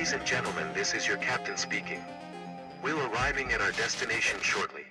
Ladies and gentlemen, this is your captain speaking. We'll arriving at our destination shortly.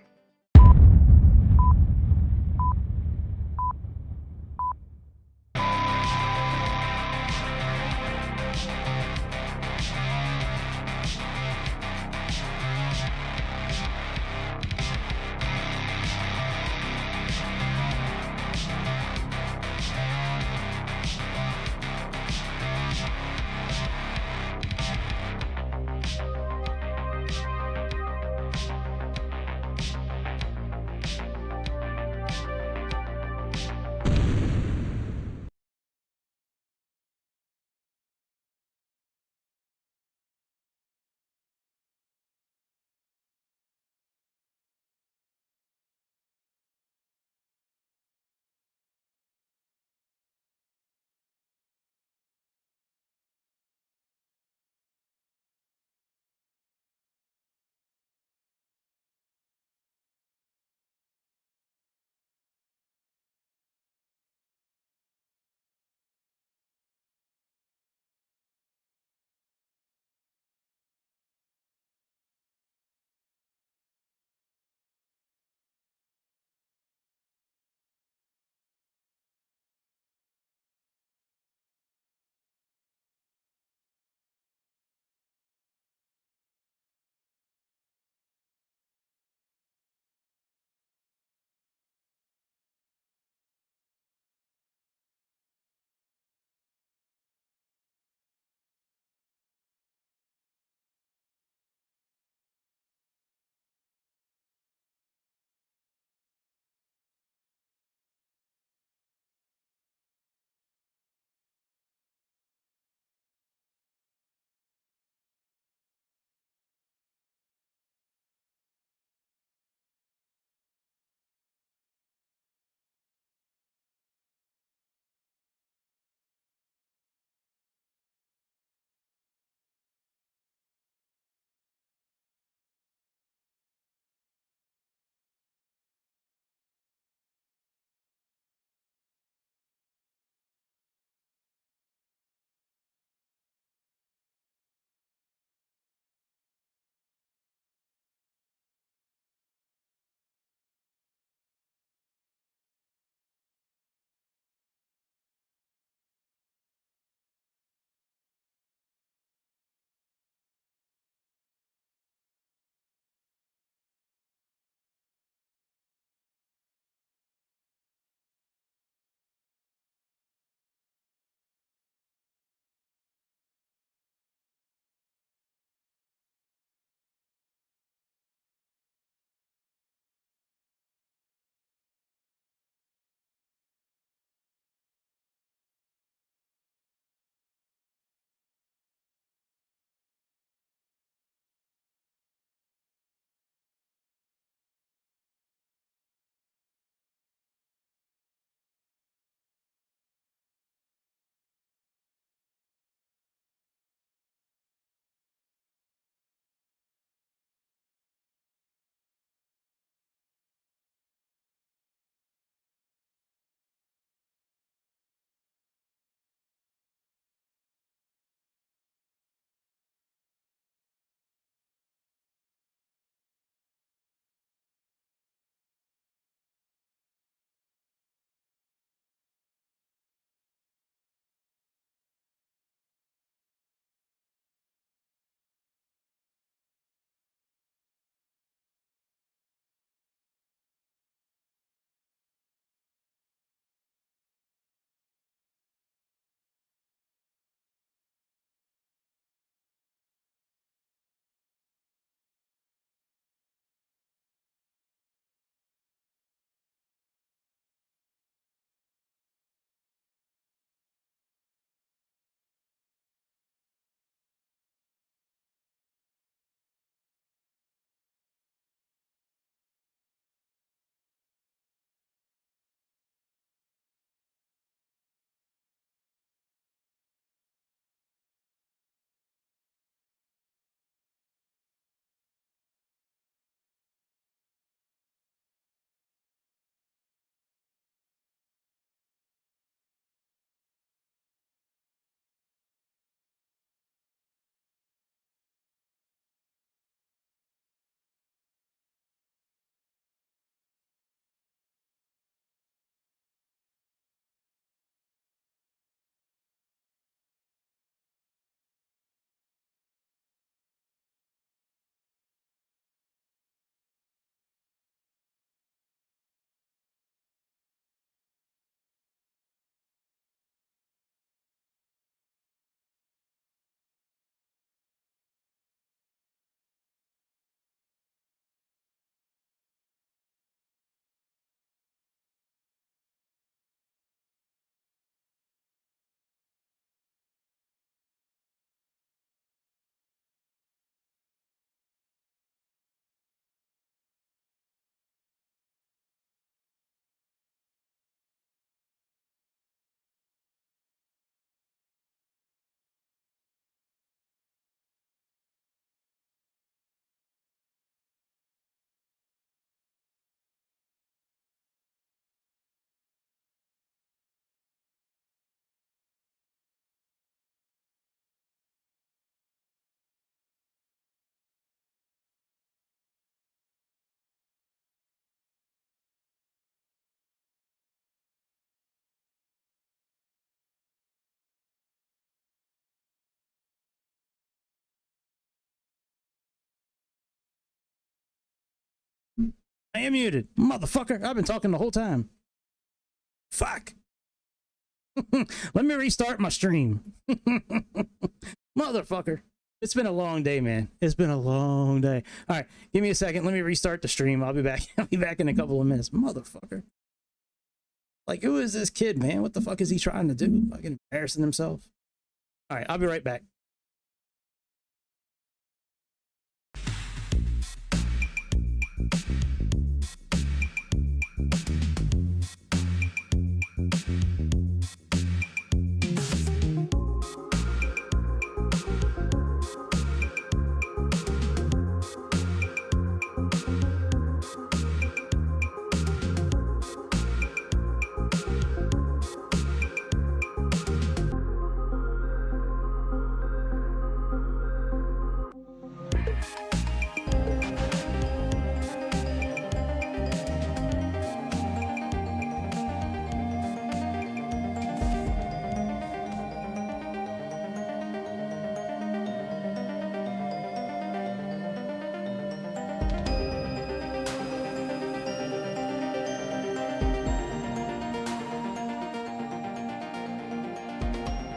I am muted. Motherfucker, I've been talking the whole time. Fuck. Let me restart my stream. Motherfucker. It's been a long day, man. It's been a long day. All right, give me a second. Let me restart the stream. I'll be back. I'll be back in a couple of minutes. Motherfucker. Like, who is this kid, man? What the fuck is he trying to do? Fucking embarrassing himself. All right, I'll be right back.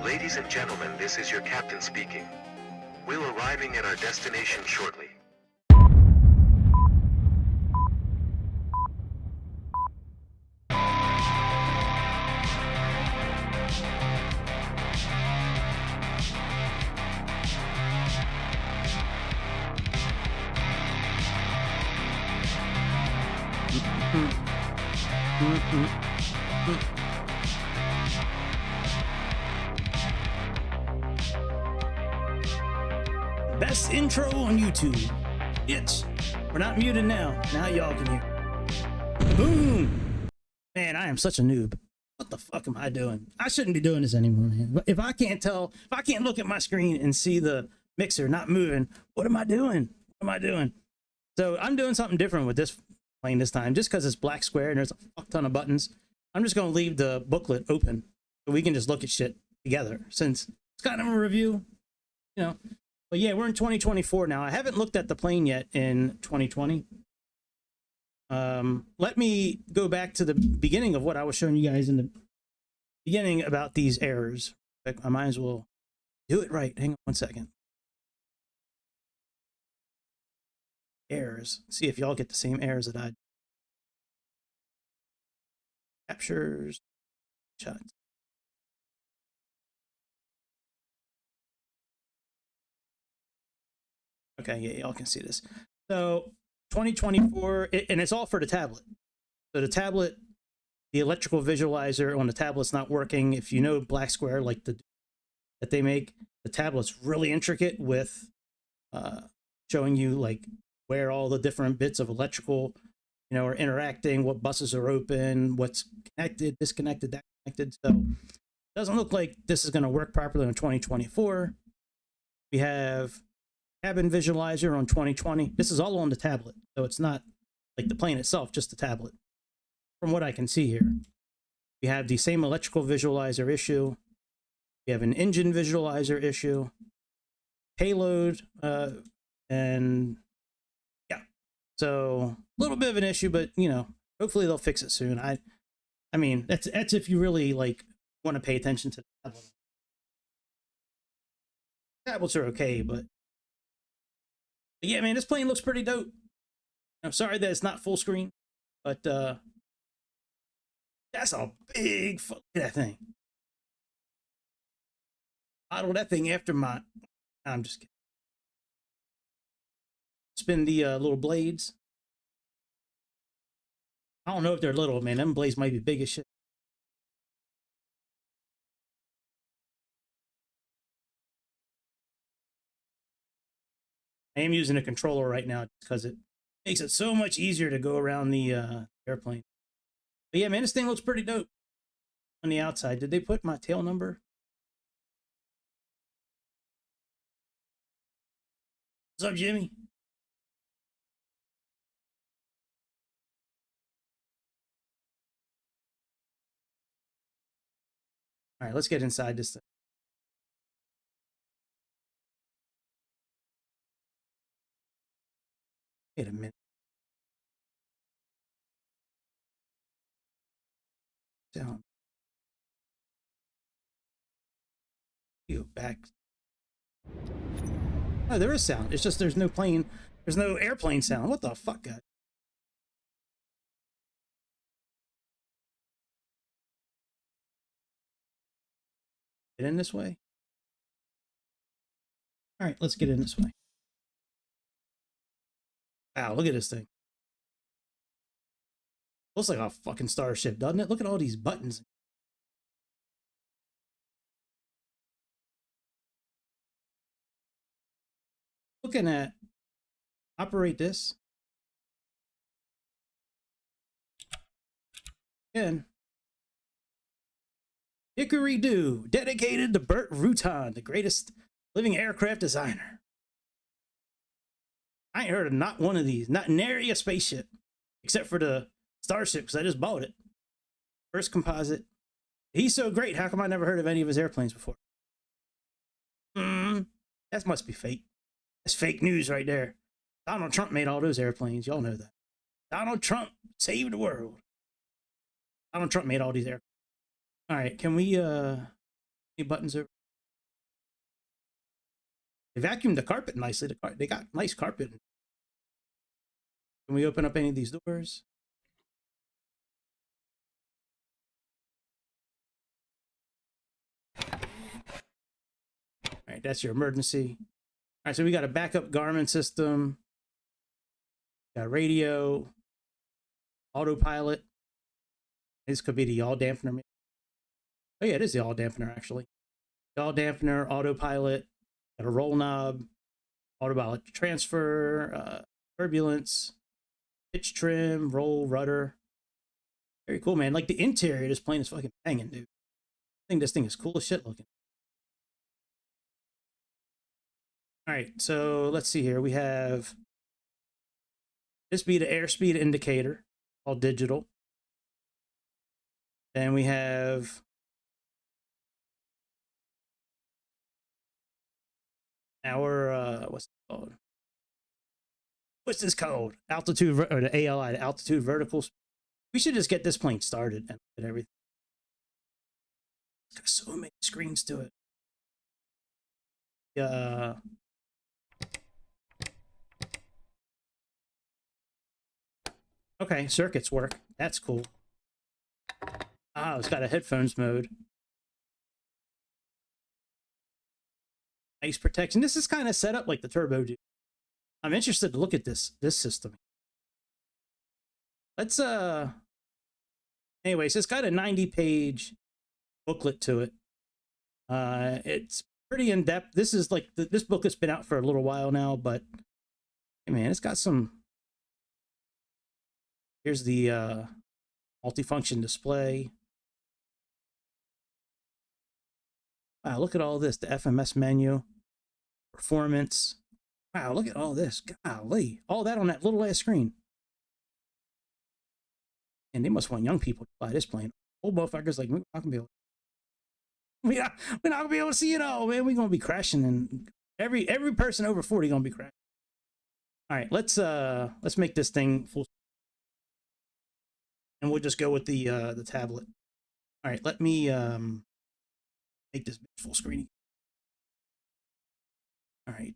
Ladies and gentlemen, this is your captain speaking. We'll arriving at our destination shortly. Best intro on YouTube. We're not muted now. Now y'all can hear. Boom. Man, I am such a noob. What the fuck am I doing? I shouldn't be doing this anymore, man. If I can't tell, if I can't look at my screen and see the mixer not moving, what am I doing? What am I doing? So I'm doing something different with this plane this time, just because it's Black Square and there's a fuck ton of buttons. I'm just going to leave the booklet open so we can just look at shit together, since it's kind of a review, you know. But yeah, we're in 2024 now. I haven't looked at the plane yet in 2020. Let me go back to the beginning of what I was showing you guys in the beginning about these errors. I might as well do it right. Hang on one second. Errors. See if y'all get the same errors that I do. Captures. Shots. Okay, yeah, y'all can see this. So 2024, and it's all for the tablet. So the tablet, the electrical visualizer on the tablet's not working. If you know Black Square, like that they make, the tablet's really intricate with showing you like where all the different bits of electrical, you know, are interacting, what buses are open, what's connected, disconnected, that connected. So it doesn't look like this is going to work properly in 2024. We have cabin visualizer on 2020. This is all on the tablet, so it's not like the plane itself, just the tablet. From what I can see here, we have the same electrical visualizer issue. We have an engine visualizer issue, payload, and yeah. So a little bit of an issue, but you know, hopefully they'll fix it soon. I mean, that's if you really like want to pay attention to the tablet. Tablets are okay, but yeah, man, this plane looks pretty dope. I'm sorry that it's not full screen, but that's a big fuck, that thing. Modeled that thing after my. I'm just kidding. Spin the little blades. I don't know if they're little, man. Them blades might be big as shit. I am using a controller right now because it makes it so much easier to go around the airplane. But yeah, man, this thing looks pretty dope on the outside. Did they put my tail number? What's up, Jimmy? All right, let's get inside this thing. Wait a minute. Sound. You back. Oh, there is sound. It's just there's no plane. There's no airplane sound. What the fuck, guys? Get in this way. All right, let's get in this way. Wow, look at this thing. Looks like a fucking starship, doesn't it? Look at all these buttons. Looking at operate this. Again. Hickory-doo, dedicated to Burt Rutan, the greatest living aircraft designer. I ain't heard of not one of these, not nary a spaceship, except for the Starship, because I just bought it. First composite. He's so great, how come I never heard of any of his airplanes before? That must be fake. That's fake news right there. Donald Trump made all those airplanes, y'all know that. Donald Trump saved the world. Donald Trump made all these airplanes. All right, can we, any buttons over? They vacuumed the carpet nicely. They got nice carpet. Can we open up any of these doors? All right, that's your emergency. All right, so we got a backup Garmin system. Got radio, autopilot. This could be the yaw dampener. Oh yeah, it is the yaw dampener actually. Yaw dampener, autopilot, got a roll knob, autopilot transfer, turbulence, pitch trim, roll, rudder. Very cool, man. Like the interior of this plane is fucking banging, dude. I think this thing is cool as shit looking. All right, so let's see here. We have this be the airspeed indicator, all digital. Then we have our what's it called? What's this called? Altitude or the ALI, the altitude vertical. We should just get this plane started and everything. It's got so many screens to it. Okay, circuits work. That's cool. Ah, it's got a headphones mode. Nice protection. This is kind of set up like the turbo do. I'm interested to look at this system. Let's anyways, it's got a 90-page booklet to it. It's pretty in-depth. This is like this book has been out for a little while now, but hey man, it's got some. Here's the multifunction display. Wow, look at all this. The FMS menu, performance. Wow, look at all this. Golly, all that on that little ass screen. And they must want young people to buy this plane. Old motherfuckers like me, we're not gonna be able. We're not gonna be able to see it all, man. We're gonna be crashing, and every person over 40 gonna be crashing. All right, let's make this thing full. And we'll just go with the tablet. All right, let me make this full screen. All right.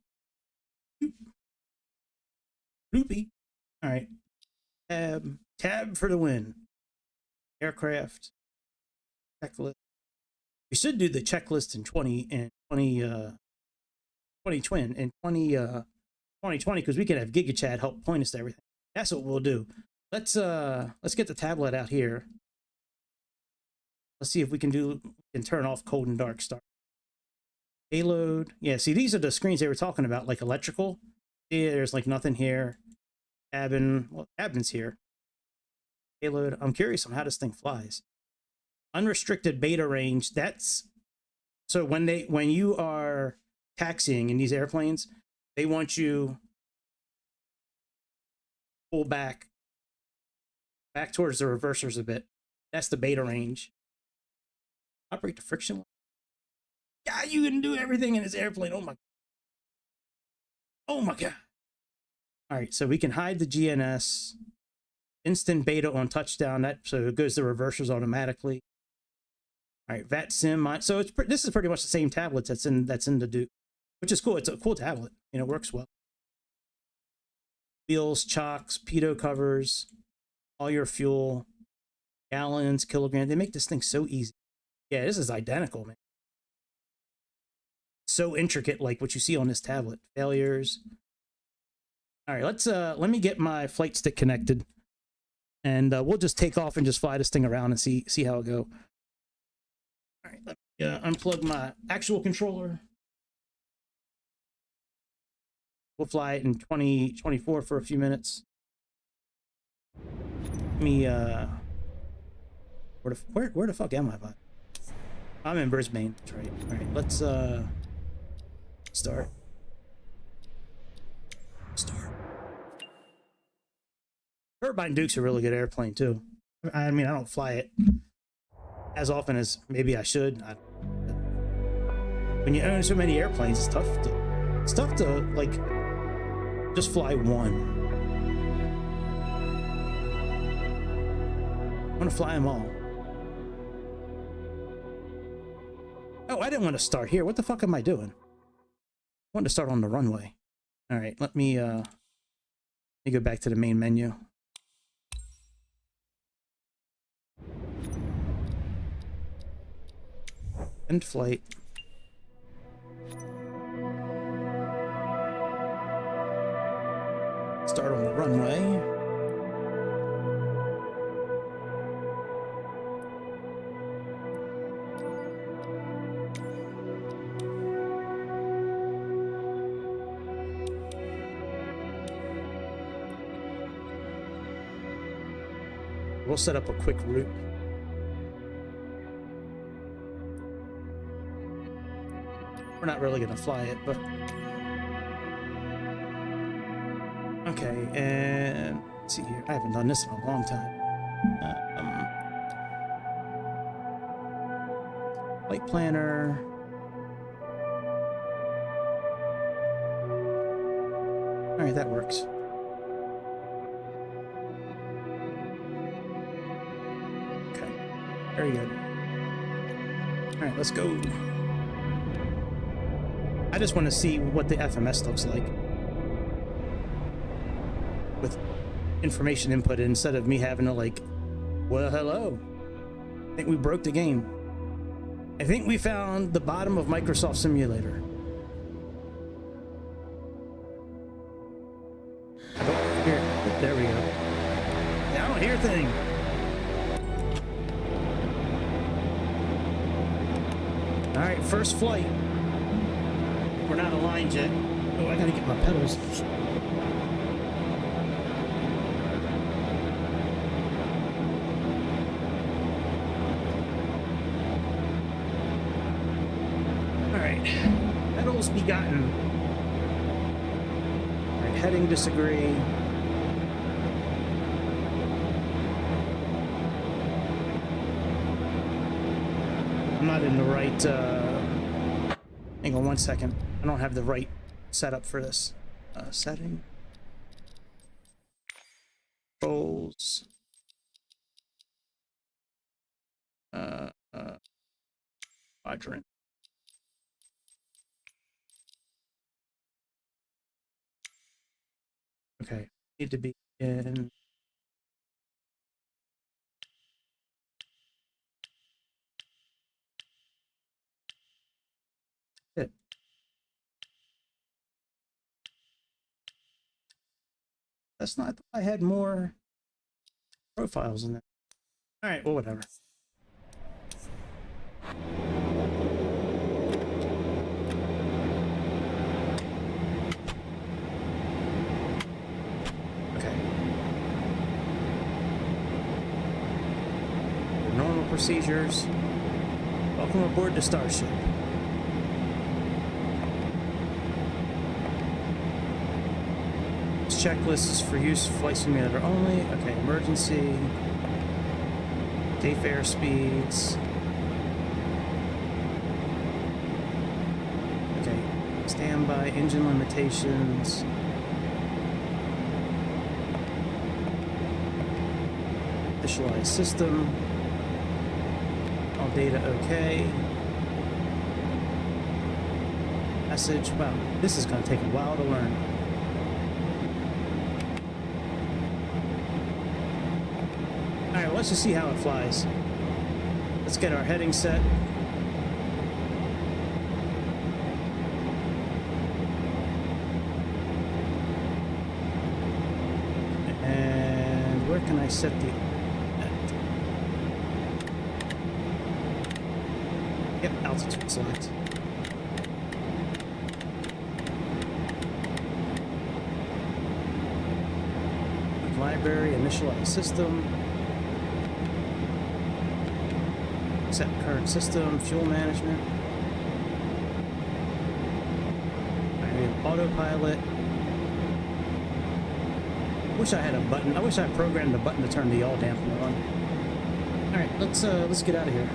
Loopy. All right. Tab for the win. Aircraft. Checklist. We should do the checklist in 2020 because we could have GigaChat help point us to everything. That's what we'll do. Let's get the tablet out here. Let's see if we can turn off cold and dark start. Payload. Yeah, see, these are the screens they were talking about, like electrical. Yeah, there's like nothing here. Cabin. Well, cabin's here. Payload. I'm curious on how this thing flies. Unrestricted beta range. That's so when you are taxiing in these airplanes, they want you pull back towards the reversers a bit. That's the beta range. Operate the friction. Yeah, you can do everything in this airplane. Oh my god. All right, so we can hide the GNS. Instant beta on touchdown. So it goes to reversers automatically. All right, VAT sim. So this is pretty much the same tablet that's in the Duke, which is cool. It's a cool tablet. You know, it works well. Wheels, chocks, pitot covers, all your fuel, gallons, kilograms. They make this thing so easy. Yeah, this is identical, man. So intricate, like what you see on this tablet. Failures. All right, let me get my flight stick connected, and we'll just take off and just fly this thing around and see how it go. All right, let me unplug my actual controller. We'll fly it in 2024 for a few minutes. Let me where the fuck am I, bud? I'm in Brisbane. That's right. All right, let's start. Turbine Duke's a really good airplane too. I mean, I don't fly it as often as maybe I should. When you own so many airplanes, it's tough to like just fly one. I want to fly them all. Oh, I didn't want to start here. What the fuck am I doing? I wanted to start on the runway. All right, let me go back to the main menu. End flight. Start on the runway. We'll set up a quick route. We're not really going to fly it, but... Okay, and... Let's see here. I haven't done this in a long time. Flight planner... Alright, that works. Okay, very good. Alright, let's go. I just want to see what the FMS looks like with information input instead of me having to like, well, hello. I think we broke the game. I think we found the bottom of Microsoft Simulator. I don't hear. There we go. I don't hear a thing. All right, first flight. We're not aligned yet. Oh, I gotta get my pedals. Alright. Pedals begotten. Alright, heading disagree. I'm not in the right, hang on one second. I don't have the right setup for this. Setting. Controls. Quadrant. Okay. Need to be in. It. That's not, I had more profiles in there. All right, well, whatever. Okay. The normal procedures. Welcome aboard the Starship. Checklist is for use flight simulator only. Okay, emergency, safe airspeeds. Okay, standby, engine limitations. Initialize system. Ground data okay. Message. Wow, this is going to take a while to learn. Alright, let's just see how it flies. Let's get our heading set. And where can I set the... Yep, altitude select. Library, initialize system. Set current system, fuel management. Alright, we have autopilot. Wish I had a button. I wish I programmed a button to turn the yaw dampener on. Alright, let's get out of here.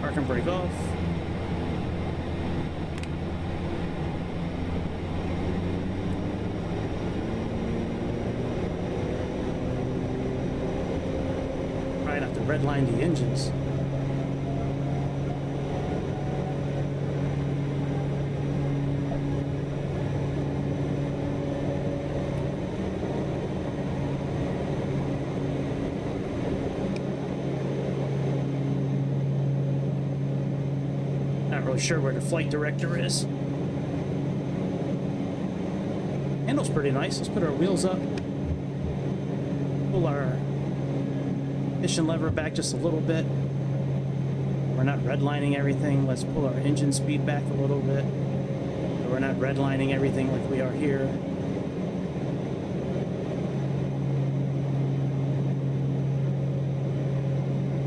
Park and brake off. Right, have to redline the engines. Not really sure where the flight director is. Handle's pretty nice. Let's put our wheels up. Pull our ignition lever back just a little bit. We're not redlining everything. Let's pull our engine speed back a little bit. We're not redlining everything like we are here.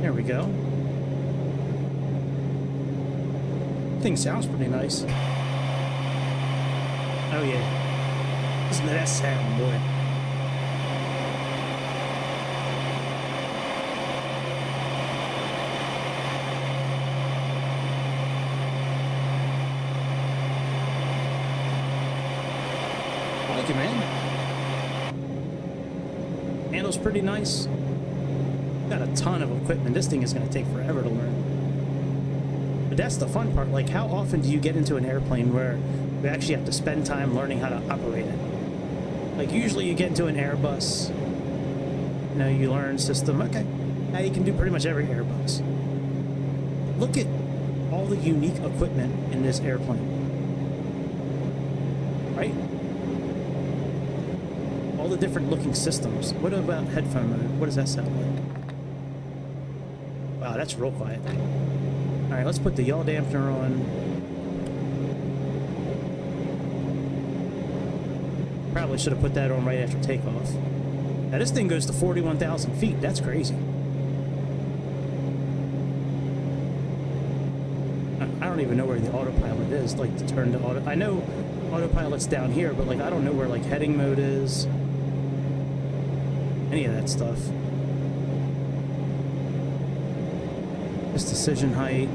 There we go. Thing sounds pretty nice. Oh yeah. Listen to that sound, boy. I like it, man. Handle's pretty nice. Got a ton of equipment. This thing is going to take forever to learn. But that's the fun part. Like, how often do you get into an airplane where you actually have to spend time learning how to operate it? Like, usually you get into an Airbus, you know, you learn system. Okay, now you can do pretty much every Airbus. Look at all the unique equipment in this airplane. Right? All the different looking systems. What about headphone mode? What does that sound like? Wow, that's real quiet. Alright, let's put the yaw dampener on. Probably should have put that on right after takeoff. Now this thing goes to 41,000 feet. That's crazy. I don't even know where the autopilot is, like to turn to auto. I know autopilot's down here, but like I don't know where like heading mode is. Any of that stuff. This decision height.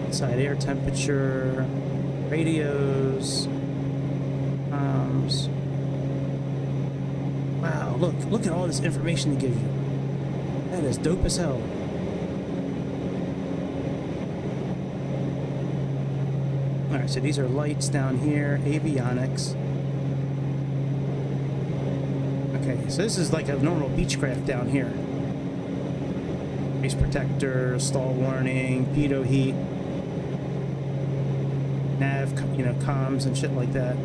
Inside air temperature. Radios. Wow, look at all this information to give you. That is dope as hell. Alright, so these are lights down here. Avionics. Okay, so this is like a normal Beechcraft down here. Race protector, stall warning, pitot heat, nav, you know, comms and shit like that.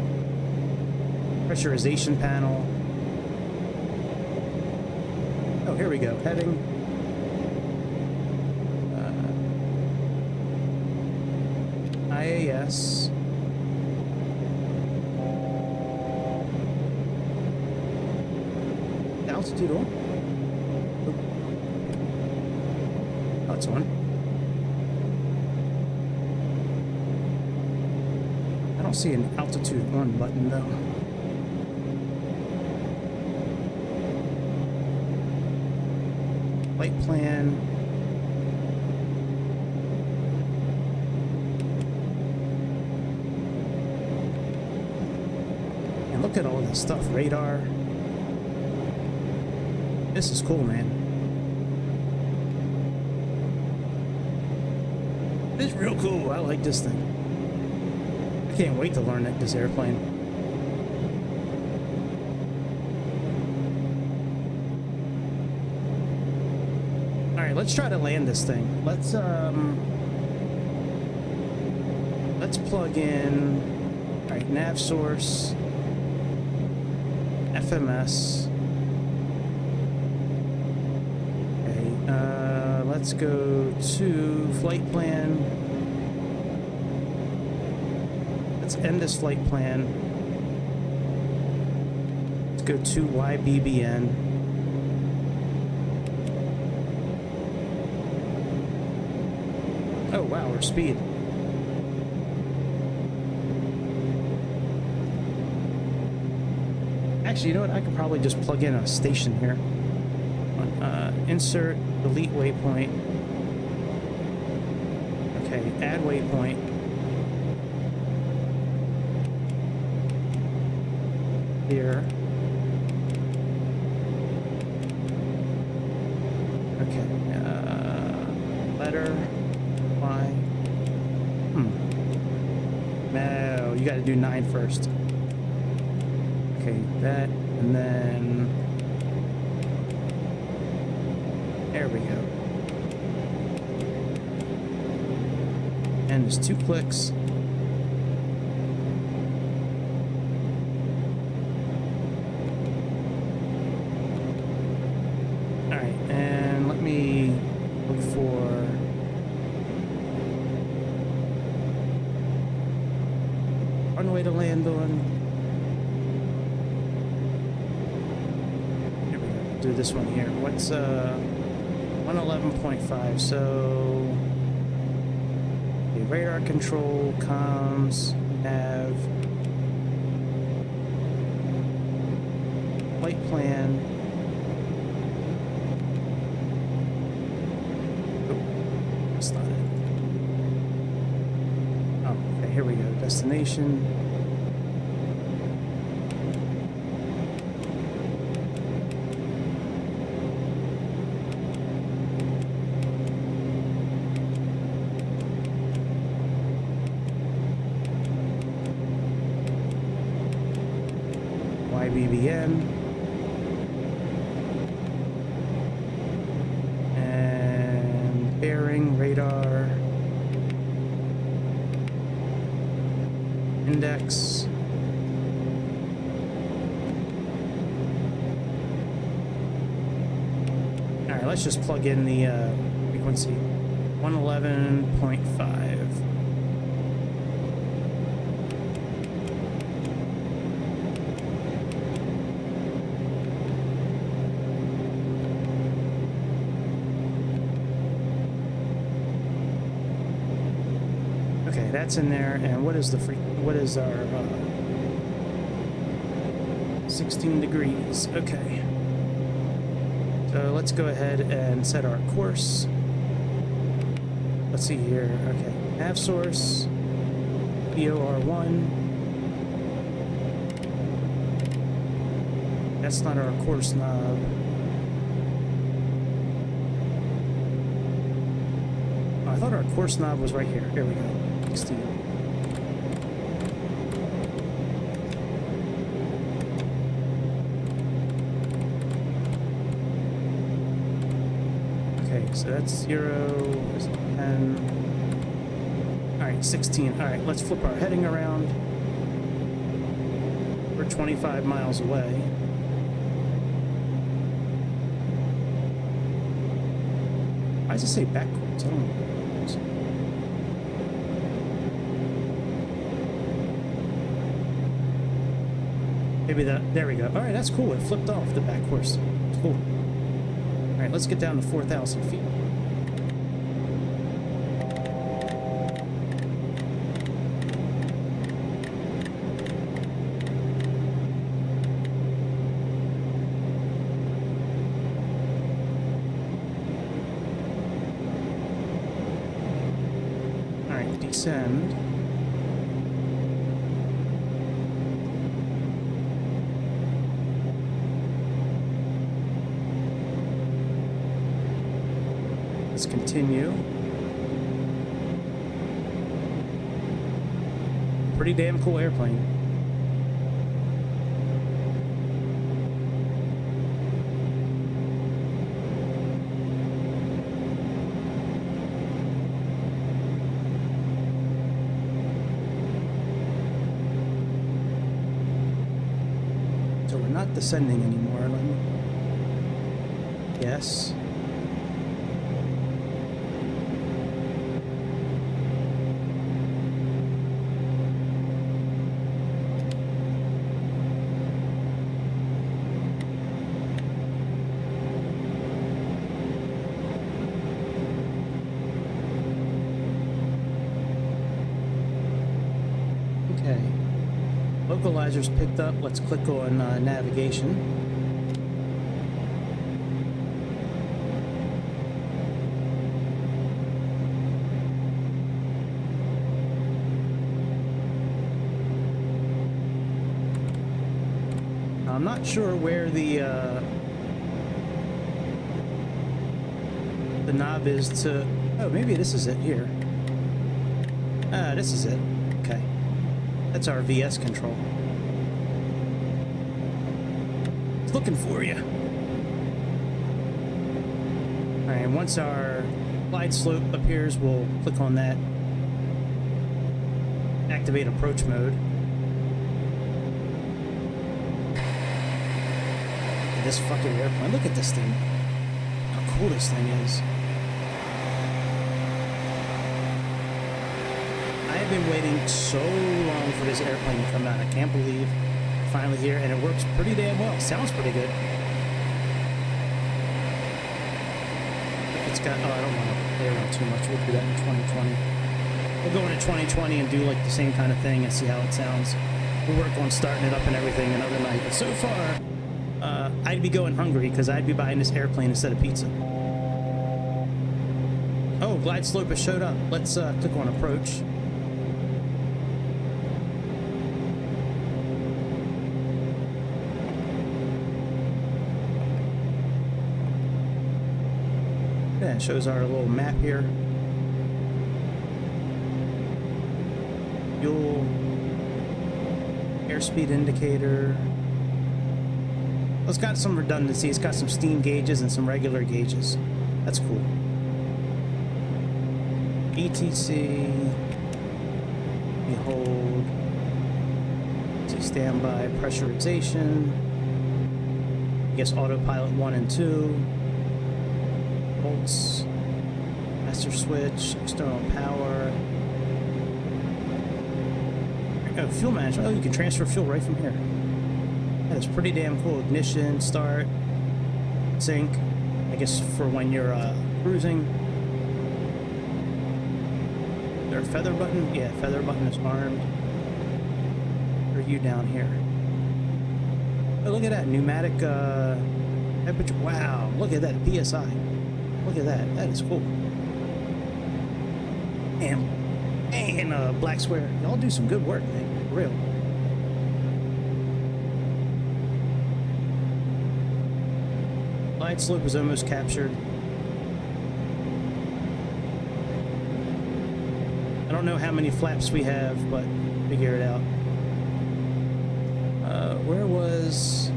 Pressurization panel. Oh, here we go. Heading. IAS. Altitude on. Oh, it's on. I don't see an altitude on button though. Flight plan. And look at all this stuff. Radar. This is cool, man. It's real cool. I like this thing. I can't wait to learn this airplane. All right, let's try to land this thing. Let's plug in. All right, nav source, FMS. Let's go to flight plan. Let's end this flight plan. Let's go to YBBN. Oh wow, our speed. Actually, you know what? I could probably just plug in a station here. Insert, delete waypoint. Okay, add waypoint. Here. Okay, letter, Y. No, you gotta do 9 first. Okay, that, and then there we go. And there's 2 clicks. All right, and let me look for runway to land on. Here we go. Do this one here. What's 111.5, so the radar control, comms, nav, flight plan. Oh, that's not it. Oh, okay, here we go. Destination. YBBN, and bearing, radar, index, all right, let's just plug in the frequency, 111.5. Okay, that's in there. And what is the what is our 16 degrees? Okay. So let's go ahead and set our course. Let's see here. Okay, nav source, BOR1. That's not our course knob. Oh, I thought our course knob was right here. Here we go. 16. Okay, so that's 0, 10. All right, 16. All right, let's flip our heading around. We're 25 miles away. Why does it say backwards? I don't know. Maybe that, there we go. All right, that's cool. It flipped off the back course. It's cool. All right, let's get down to 4,000 feet. All right, descend. continue. Pretty damn cool airplane. So we're not descending anymore. Let me... Yes. Okay. Localizer's picked up. Let's click on navigation. I'm not sure where the knob is to... Oh, maybe this is it here. Ah, this is it. Okay. That's our VS control. It's looking for you. Alright, once our glide slope appears, we'll click on that. Activate approach mode. This fucking airplane. Look at this thing. How cool this thing is. I have been waiting so long for this airplane to come out. I can't believe I'm finally here, and it works pretty damn well. Sounds pretty good. It's got... Oh, I don't want to play around too much. We'll do that in 2020. We'll go into 2020 and do like the same kind of thing and see how it sounds. We'll work on starting it up and everything another night. But so far... I'd be going hungry because I'd be buying this airplane instead of pizza. Oh, glide slope has showed up. Let's click on approach. Yeah, it shows our little map here. Fuel, airspeed indicator. Well, it's got some redundancy. It's got some steam gauges and some regular gauges. That's cool. ETC. Behold. See standby. Pressurization. I guess autopilot 1 and 2. Volts. Master switch. External power. Oh, fuel management. Oh, you can transfer fuel right from here. That is pretty damn cool. Ignition, start, sync. I guess for when you're cruising. Is there a feather button? Yeah, feather button is armed. Or are you down here? Oh, look at that. Pneumatic temperature. Wow, look at that. PSI. Look at that. That is cool. And Black Square. Y'all do some good work, man. For real. Glide slope is almost captured. I don't know how many flaps we have, but figure it out. Where was...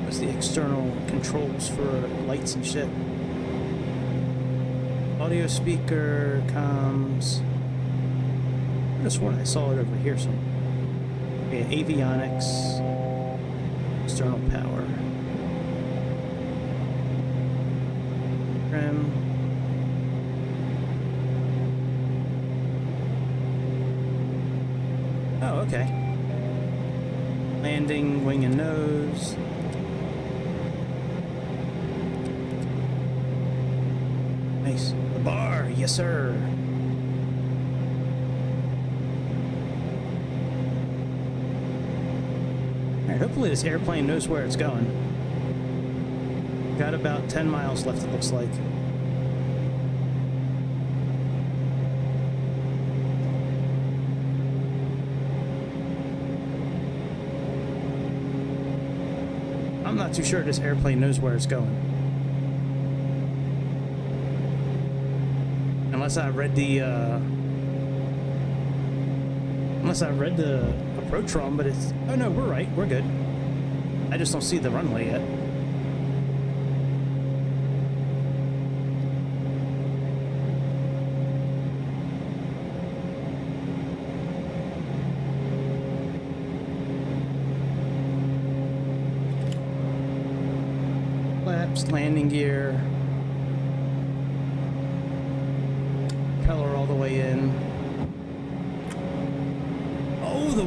What's the external controls for lights and shit? Audio speaker, comms. I could have sworn I saw it over here somewhere. Yeah, avionics, external power, trim, oh, okay, landing, wing and nose, nice, the bar, yes sir. Hopefully this airplane knows where it's going. Got about 10 miles left, it looks like. I'm not too sure this airplane knows where it's going. Unless I read the approach wrong, but it's, oh no, we're right, we're good. I just don't see the runway yet. Flaps, landing gear. Propeller all the way in. Oh, the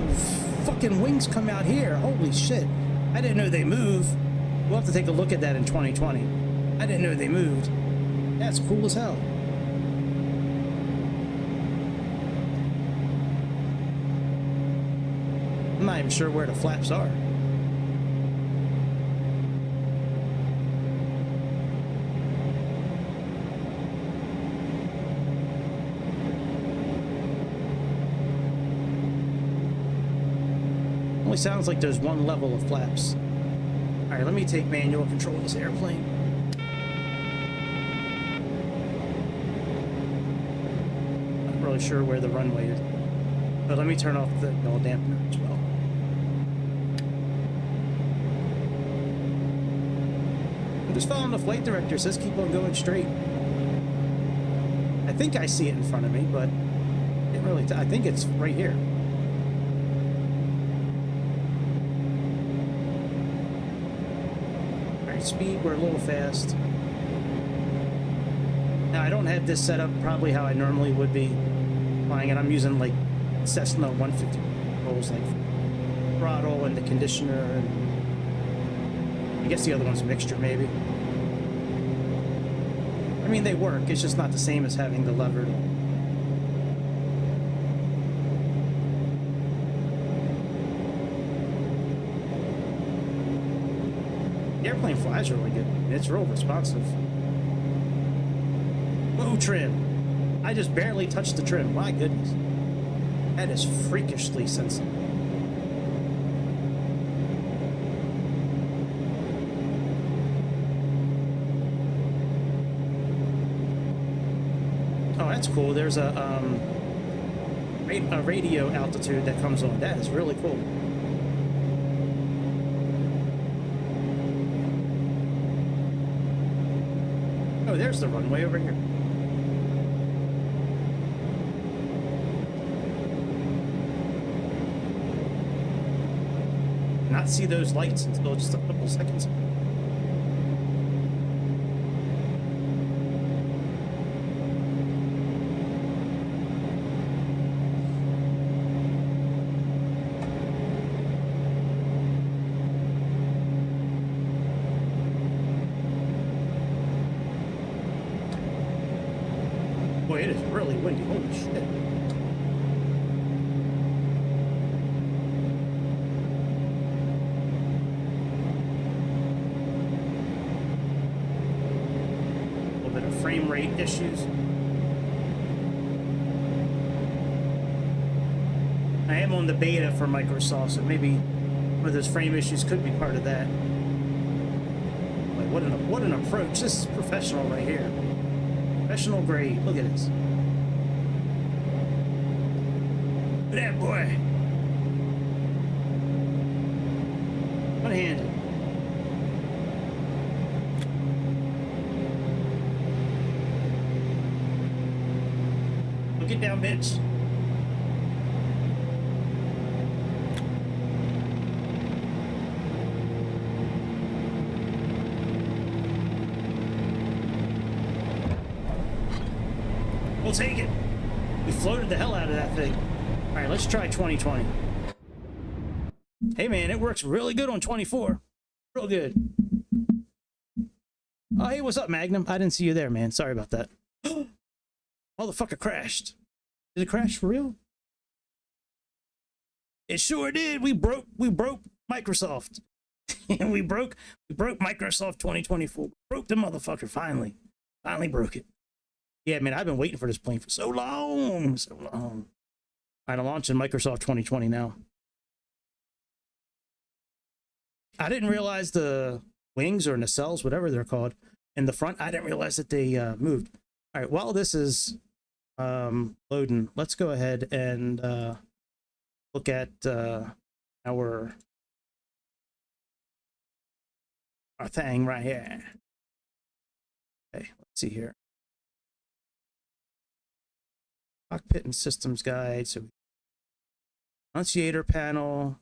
fucking wings come out here. Holy shit. I didn't know they move. We'll have to take a look at that in 2020. I didn't know they moved. That's cool as hell. I'm not even sure where the flaps are. Only sounds like there's one level of flaps. All right, let me take manual control of this airplane. Not really sure where the runway is, but let me turn off the yaw dampener as well. I'm just following the flight director. It says keep on going straight. I think I see it in front of me, but it really. I think it's right here. Speed, we're a little fast. Now I don't have this set up probably how I normally would be flying it. I'm using like Cessna 150 controls, like throttle and the conditioner, and I guess the other one's a mixture maybe. I mean, they work, it's just not the same as having the lever. The airplane flies really good. It's real responsive. Whoa, trim. I just barely touched the trim. My goodness. That is freakishly sensitive. Oh, that's cool. There's a radio altitude that comes on. That is really cool. Oh, there's the runway over here. Not see those lights until just a couple seconds. Boy, it is really windy. Holy shit. A little bit of frame rate issues. I am on the beta for Microsoft, so maybe one of those frame issues could be part of that. Like, what an approach. This is professional right here. Professional grade. Look at this. Look at that boy. One-handed. Well, get down, bitch. We'll take it. We floated the hell out of that thing. All right, let's try 2020. Hey, man, it works really good on 24. Real good. Oh, hey, what's up, Magnum? I didn't see you there, man. Sorry about that. Motherfucker crashed. Did it crash for real? It sure did. We broke Microsoft. we broke Microsoft 2024. Broke the motherfucker finally. Finally broke it. Yeah, man, I've been waiting for this plane for so long. So long. All right, I'm launching Microsoft 2020 now. I didn't realize the wings or nacelles, whatever they're called, in the front, I didn't realize that they moved. All right, while this is loading, let's go ahead and look at our thing right here. Okay, let's see here. Cockpit and systems guide. So annunciator panel.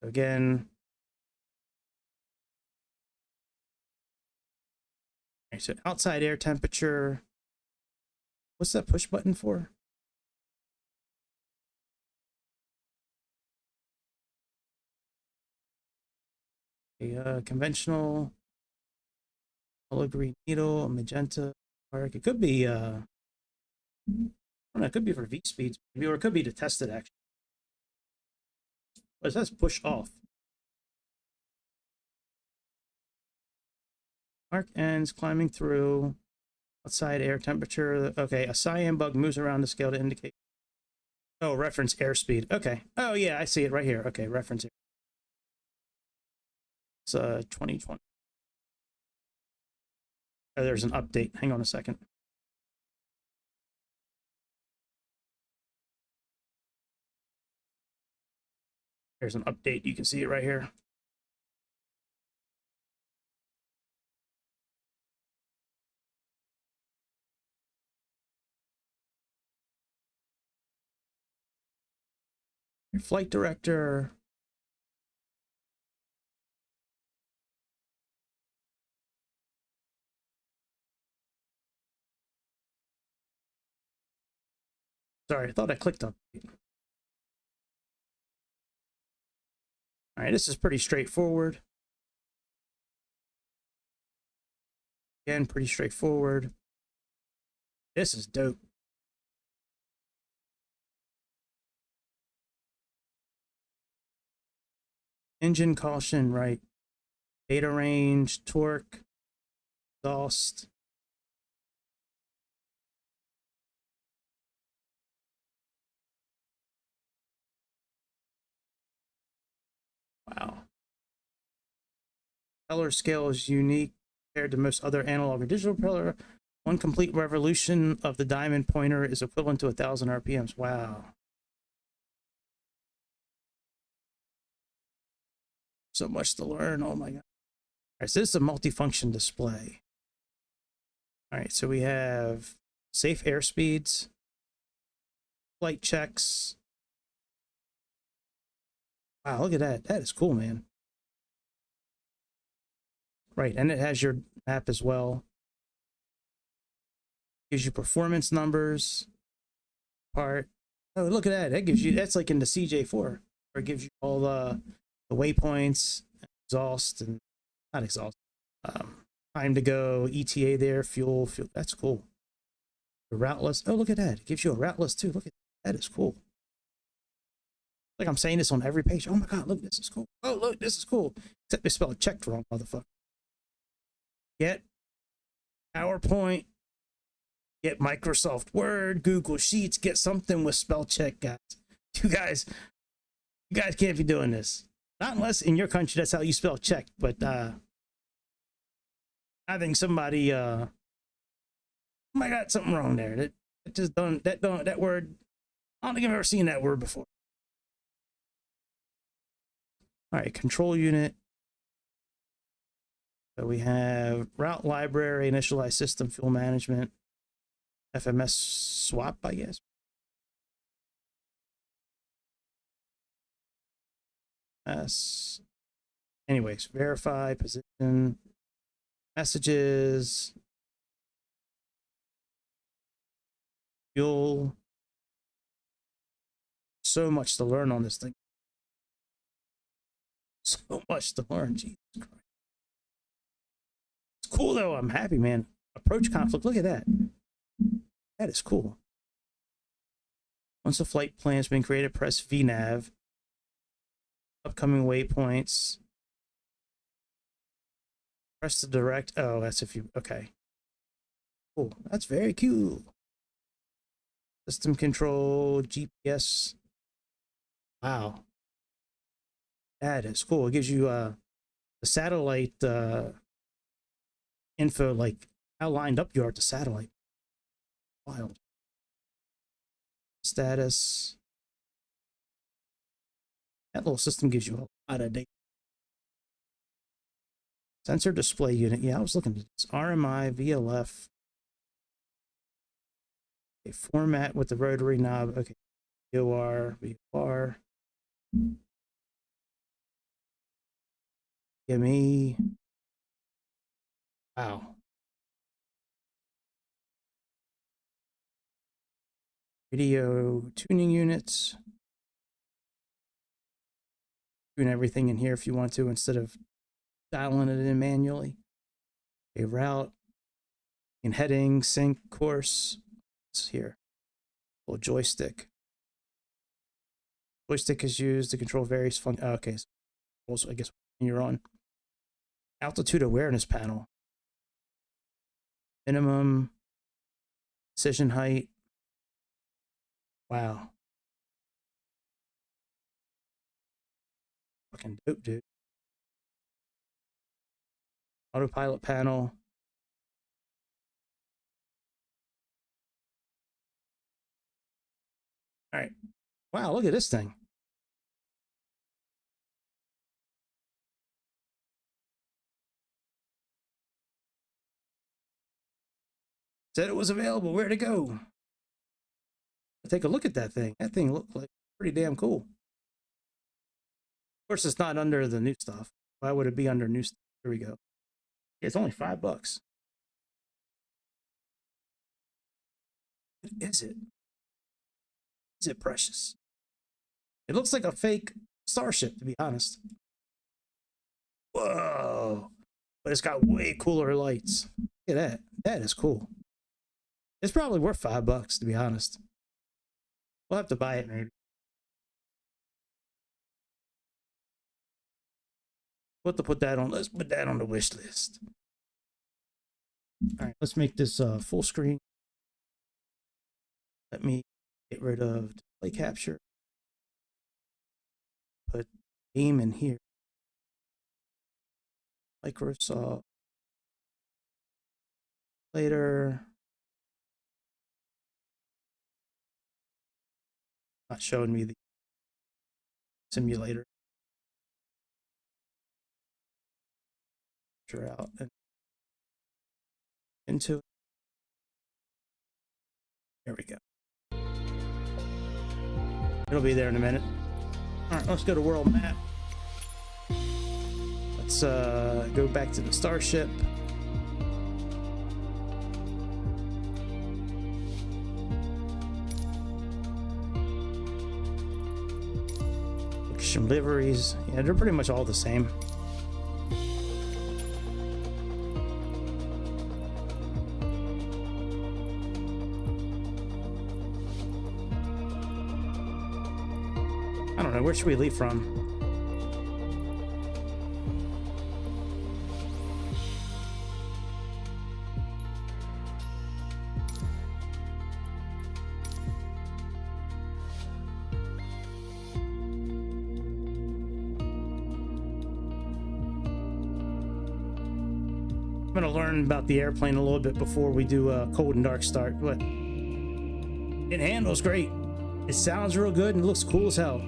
Again. Okay, so outside air temperature. What's that push button for? A conventional, color green needle, a magenta arc. It could be I don't know, it could be for V speeds, maybe, or it could be to test it actually. But it says push off. Arc ends, climbing through, outside air temperature. Okay, a cyan bug moves around the scale to indicate. Oh, reference airspeed. Okay. Oh yeah, I see it right here. Okay, reference air. It's 2020. Oh, there's an update. Hang on a second. There's an update. You can see it right here. Your flight director. Sorry, I thought I clicked on it. All right, this is pretty straightforward. Again, pretty straightforward. This is dope. Engine caution, right? Data range, torque, exhaust. Wow. Propeller scale is unique compared to most other analog or digital propeller. One complete revolution of the diamond pointer is equivalent to 1,000 RPMs. Wow. So much to learn. Oh my God. All right, so this is a multifunction display. All right, so we have safe airspeeds, flight checks. Wow, look at that. That is cool, man. Right, and it has your map as well. Gives you performance numbers. Part. Oh, look at that. That gives you, that's like in the CJ4, where it gives you all the waypoints, exhaust, and not exhaust. Time to go, ETA there, fuel. That's cool. The route list. Oh, look at that. It gives you a route list too. Look at that. That is cool. Like I'm saying this on every page. Oh my God, look, this is cool. Oh, look, this is cool. Except they spelled checked wrong, motherfucker. Get PowerPoint, get Microsoft Word, Google Sheets, get something with spell check, guys. You guys can't be doing this. Not unless in your country that's how you spell check. But I think somebody I got something wrong there. That just don't that word. I don't think I've ever seen that word before. All right, control unit. So we have route library, initialize system, fuel management, FMS swap, I guess. Anyways, verify position, messages, fuel. So much to learn on this thing. So much to learn, Jesus Christ. It's cool though. I'm happy, man. Approach conflict. Look at that. That is cool. Once a flight plan has been created, press VNAV. Upcoming waypoints. Press the direct. Oh, that's if you. Okay. Cool. That's very cool. System control, GPS. Wow. That is cool. It gives you the satellite info, like how lined up you are at the satellite. Wild. Status. That little system gives you a lot of data. Sensor display unit. Yeah, I was looking at this. RMI, VLF. Okay, format with the rotary knob. Okay. VOR, VOR. ME. Wow. Radio tuning units. Tune everything in here if you want to instead of dialing it in manually. A route in heading, sync, course. It's here. Little joystick. Joystick is used to control various functions. Oh, okay, so also I guess when you're on. Altitude awareness panel. Minimum decision height. Wow. Fucking dope, dude. Autopilot panel. All right. Wow, look at this thing. Said it was available. Where'd it go? Take a look at that thing. That thing looked like pretty damn cool. Of course, it's not under the new stuff. Why would it be under new stuff? Here we go. It's only $5. What is it? Is it precious? It looks like a fake Starship, to be honest. Whoa. But it's got way cooler lights. Look at that. That is cool. It's probably worth $5, to be honest. We'll have to buy it, maybe. What to put that on? Let's put that on the wish list. All right, let's make this full screen. Let me get rid of display capture. Put game in here. Microsoft. Later. Not showing me the simulator. Out and into it. There we go. It'll be there in a minute. All right, let's go to world map. Let's go back to the Starship. Look at some liveries. Yeah, they're pretty much all the same. I don't know, where should we leave from? I'm gonna learn about the airplane a little bit before we do a cold and dark start, but it handles great. It sounds real good and looks cool as hell.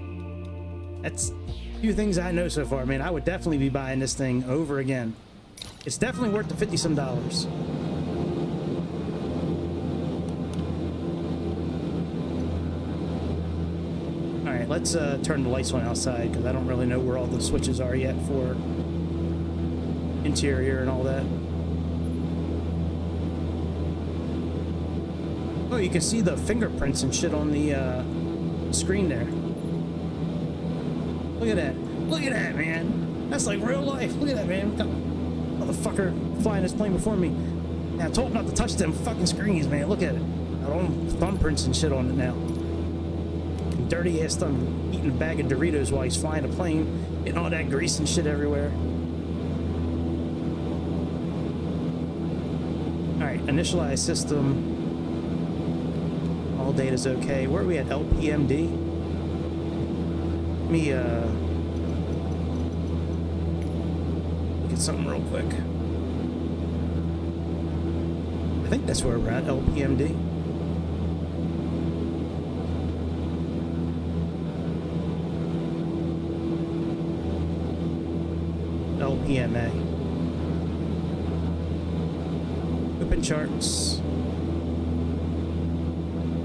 That's a few things I know so far, man. I would definitely be buying this thing over again. It's definitely worth the $50-some. All right, let's turn the lights on outside because I don't really know where all the switches are yet for interior and all that. Oh, you can see the fingerprints and shit on the screen there. Look at that. Look at that, man. That's like real life. Look at that, man. Motherfucker flying this plane before me. Now, I told him not to touch them fucking screens, man. Look at it. Got all them thumbprints and shit on it now. Dirty ass thumb eating a bag of Doritos while he's flying a plane, getting all that grease and shit everywhere. Alright, initialize system. All data's okay. Where are we at? LPMD? Let me look at something real quick. I think that's where we're at, LPMD. LPMA. Open charts.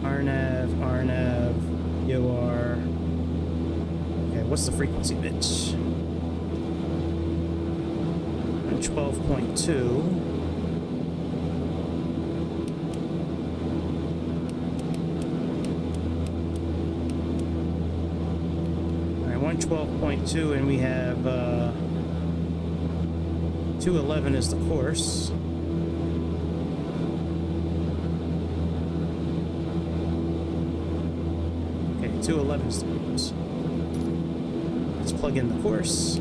RNAV, YOR. Okay, what's the frequency bitch? 12.2. Alright, 112.2, and we have 211 is the course. Okay, 211 is the course. Let's plug in the course.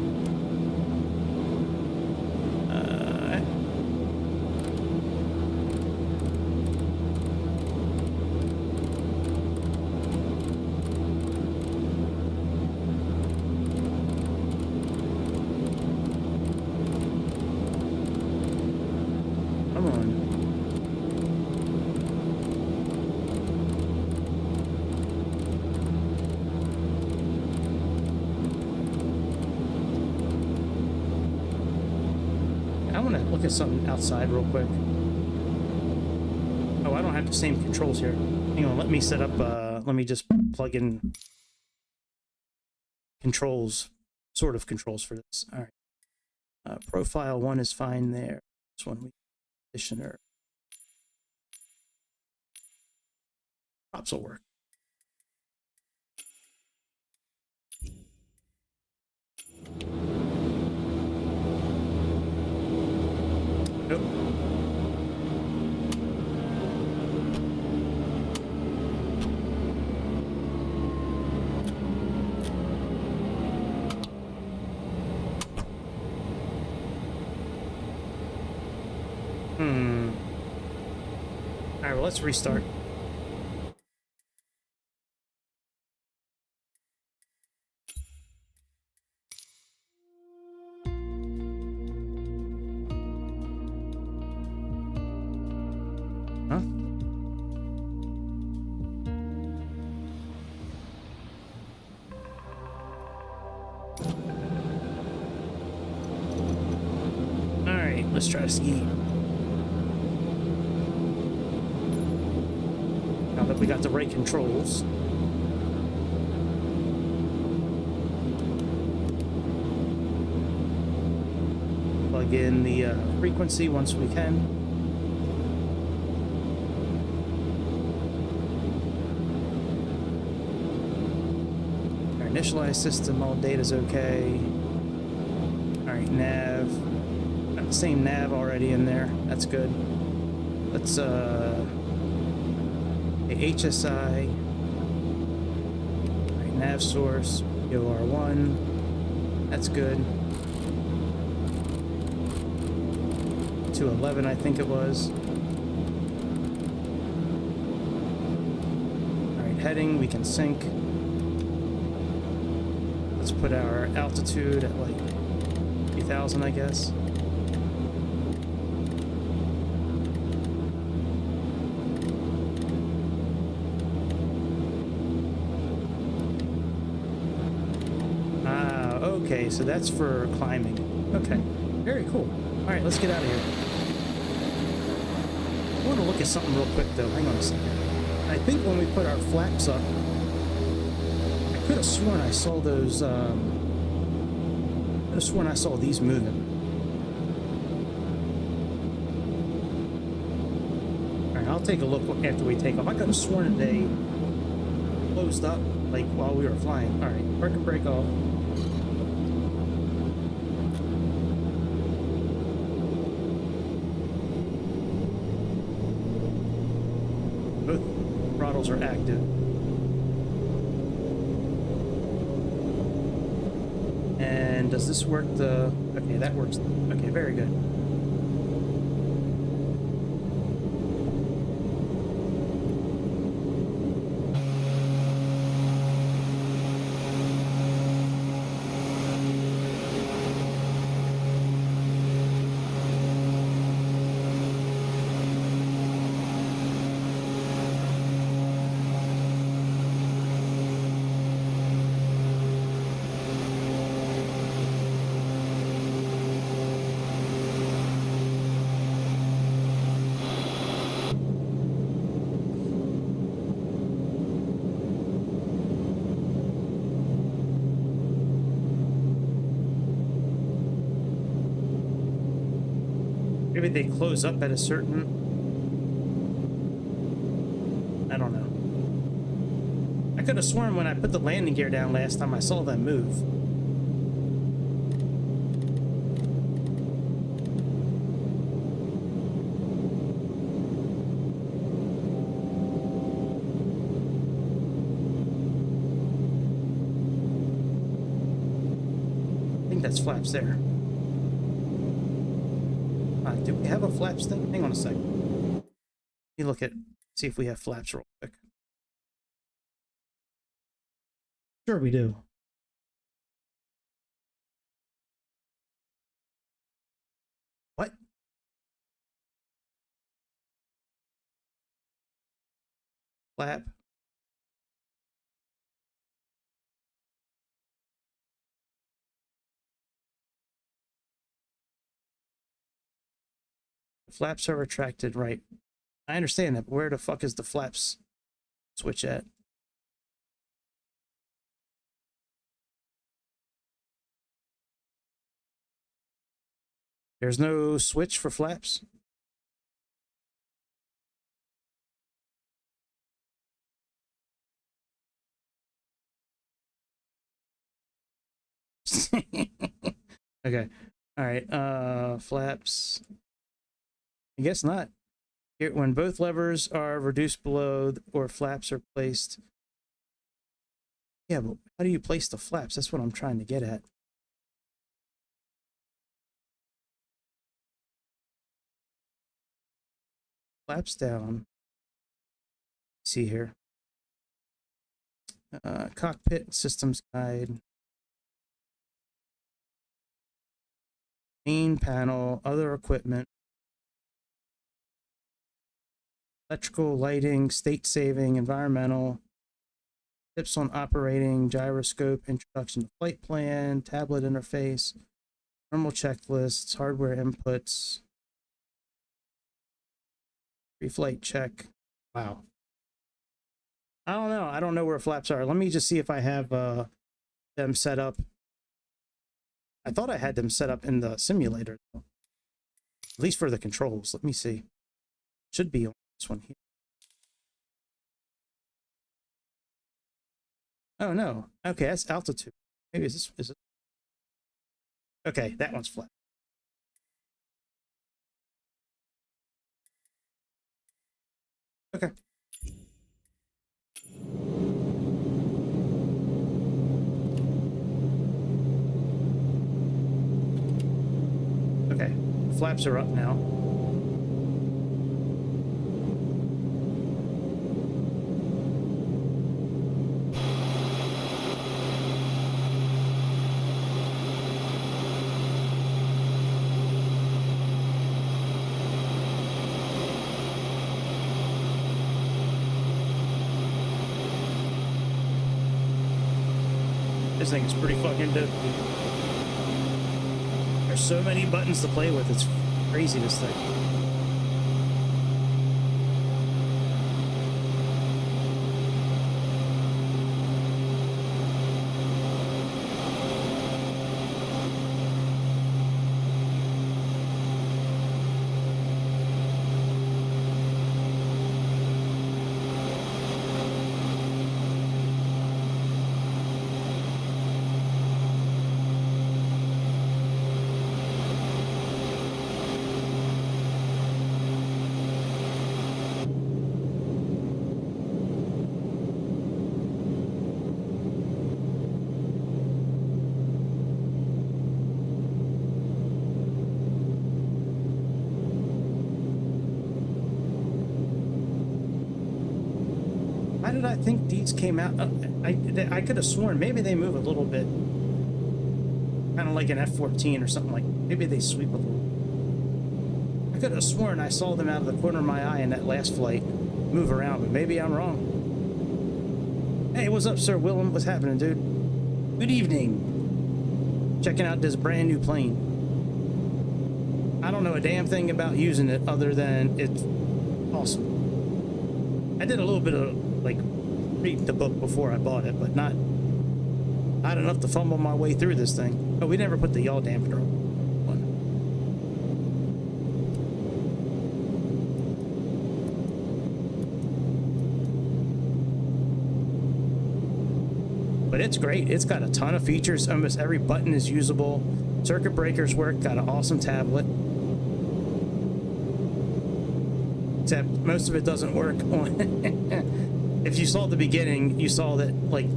Look at something outside real quick. Oh, I don't have the same controls here. Hang on, let me set up, let me just plug in controls, sort of controls for this. All right. Profile 1 is fine there. This one, conditioner. Props will work. Nope. Alright, well, let's restart. Huh? Alright, let's try to ski. Now that we got the right controls. Plug in the frequency once we can. Our initialized system, all data's okay. Alright, nav. Got the same nav already in there. That's good. Let's HSI, right, nav source, POR1, that's good. 211, I think it was. Alright, heading, we can sync. Let's put our altitude at like 3,000, I guess. Okay, so that's for climbing. Okay, very cool. All right, let's get out of here. I want to look at something real quick, though. Hang on a second. I think when we put our flaps up, I could have sworn I saw those, I could have sworn I saw these moving. All right, I'll take a look after we take off. I could have sworn that they closed up, like, while we were flying. All right, park and brake off. Both throttles are active. And does this work the... Okay, that works. Okay, very good. Maybe they close up at a certain... I don't know. I could have sworn when I put the landing gear down last time I saw them move. I think that's flaps there. Do we have a flaps thing? Hang on a second. Let me look at, see if we have flaps real quick. Sure we do. What? Flap? Flaps are retracted, right? I understand that, but where the fuck is the flaps switch at? There's no switch for flaps? Okay. All right. Flaps. I guess not. Here, when both levers are reduced below or flaps are placed. Yeah, but how do you place the flaps? That's what I'm trying to get at. Flaps down. See here. Cockpit systems guide. Main panel, other equipment. Electrical, lighting, state saving, environmental, tips on operating, gyroscope, introduction to flight plan, tablet interface, normal checklists, hardware inputs, pre-flight check. Wow. I don't know. I don't know where flaps are. Let me just see if I have them set up. I thought I had them set up in the simulator, though. At least for the controls. Let me see. Should be on this one here. Oh no. Okay, that's altitude. Maybe is it? Okay, that one's flat. Okay. Okay, flaps are up now. This thing is pretty fucking dope, dude. There's so many buttons to play with. It's crazy, this thing. Why did I think these came out? I could have sworn maybe they move a little bit, kind of like an F-14 or something like. Maybe they sweep a little. I could have sworn I saw them out of the corner of my eye in that last flight move around, but maybe I'm wrong. Hey, what's up, Sir Willem? What's happening, dude? Good evening. Checking out this brand new plane. I don't know a damn thing about using it other than it's awesome. I did a little bit of like read the book before I bought it, but not enough to fumble my way through this thing. Oh, we never put the yaw dampener on. but it's great. It's got a ton of features. Almost every button is usable. Circuit breakers work. Got an awesome tablet. Except most of it doesn't work. If you saw the beginning, you saw that like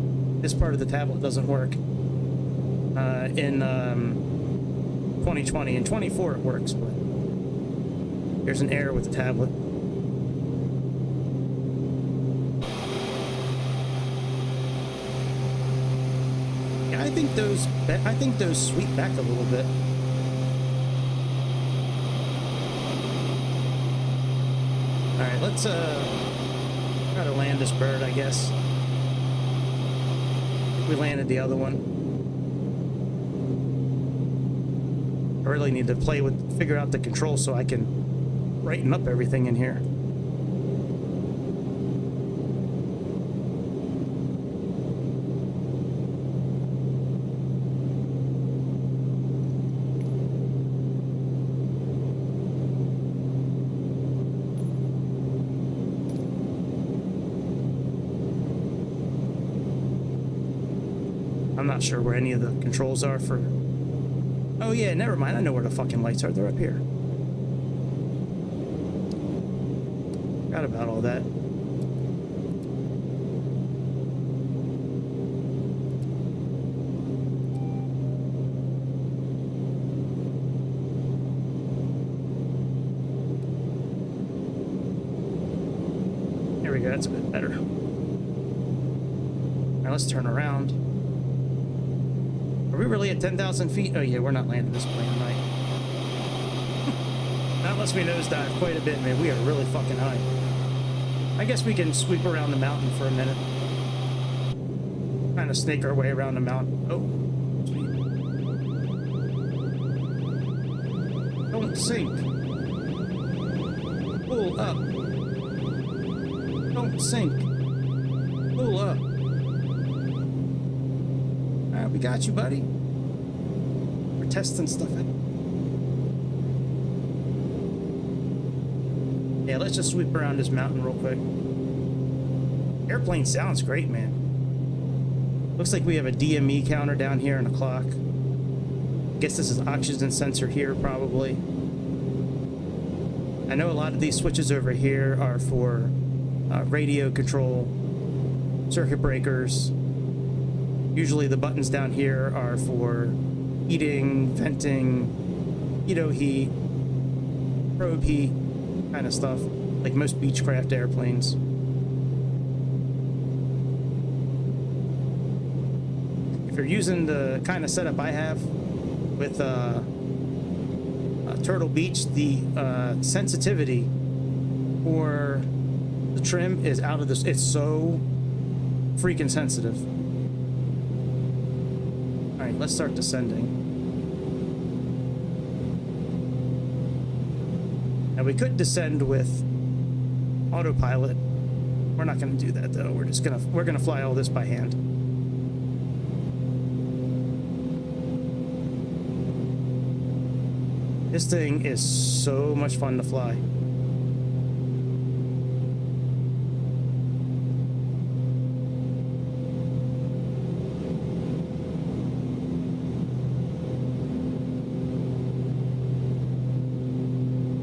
this part of the tablet doesn't work. In 2020 and 24 it works, but there's an error with the tablet. Yeah, I think those sweep back a little bit. All right, let's try to land this bird, I guess. We landed the other one. I really need to figure out the controls so I can brighten up everything in here. I'm not sure where any of the controls are for... Oh yeah, never mind. I know where the fucking lights are. They're up here. Forgot about all that. There we go. That's a bit better. Now let's turn around. Are we really at 10,000 feet? Oh yeah, we're not landing this plane tonight. That lets me nosedive quite a bit, man. We are really fucking high. I guess we can sweep around the mountain for a minute. Kind of snake our way around the mountain. Oh, sweet. Don't sink. Pull up. Don't sink. Pull up. We got you, buddy. We're testing stuff out. Yeah, let's just sweep around this mountain real quick. Airplane sounds great, man. Looks like we have a DME counter down here and a clock. Guess this is oxygen sensor here, probably. I know a lot of these switches over here are for radio control, circuit breakers. Usually the buttons down here are for heating, venting, pitot heat, probe heat, kind of stuff, like most Beechcraft airplanes. If you're using the kind of setup I have with Turtle Beach, the sensitivity for the trim is out of this. It's so freaking sensitive. Alright, let's start descending. Now we could descend with autopilot. We're not going to do that though. We're gonna fly all this by hand. This thing is so much fun to fly.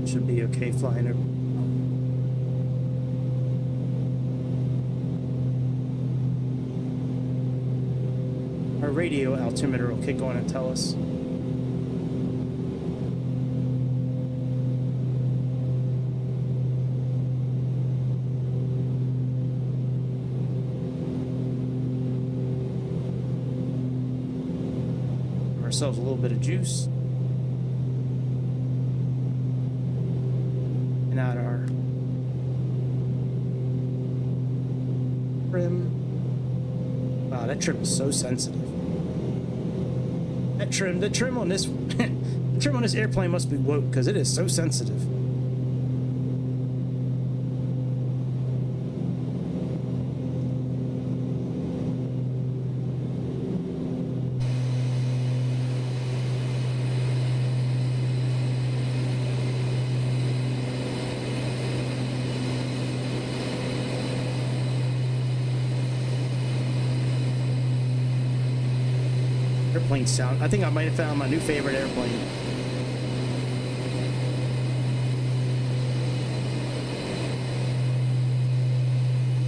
Should be okay flying over. Our radio altimeter will kick on and tell us. Give ourselves a little bit of juice. And out our trim. Wow, that trim is so sensitive. The trim on this, the trim on this airplane must be woke because it is so sensitive. airplane sound. I think I might have found my new favorite airplane.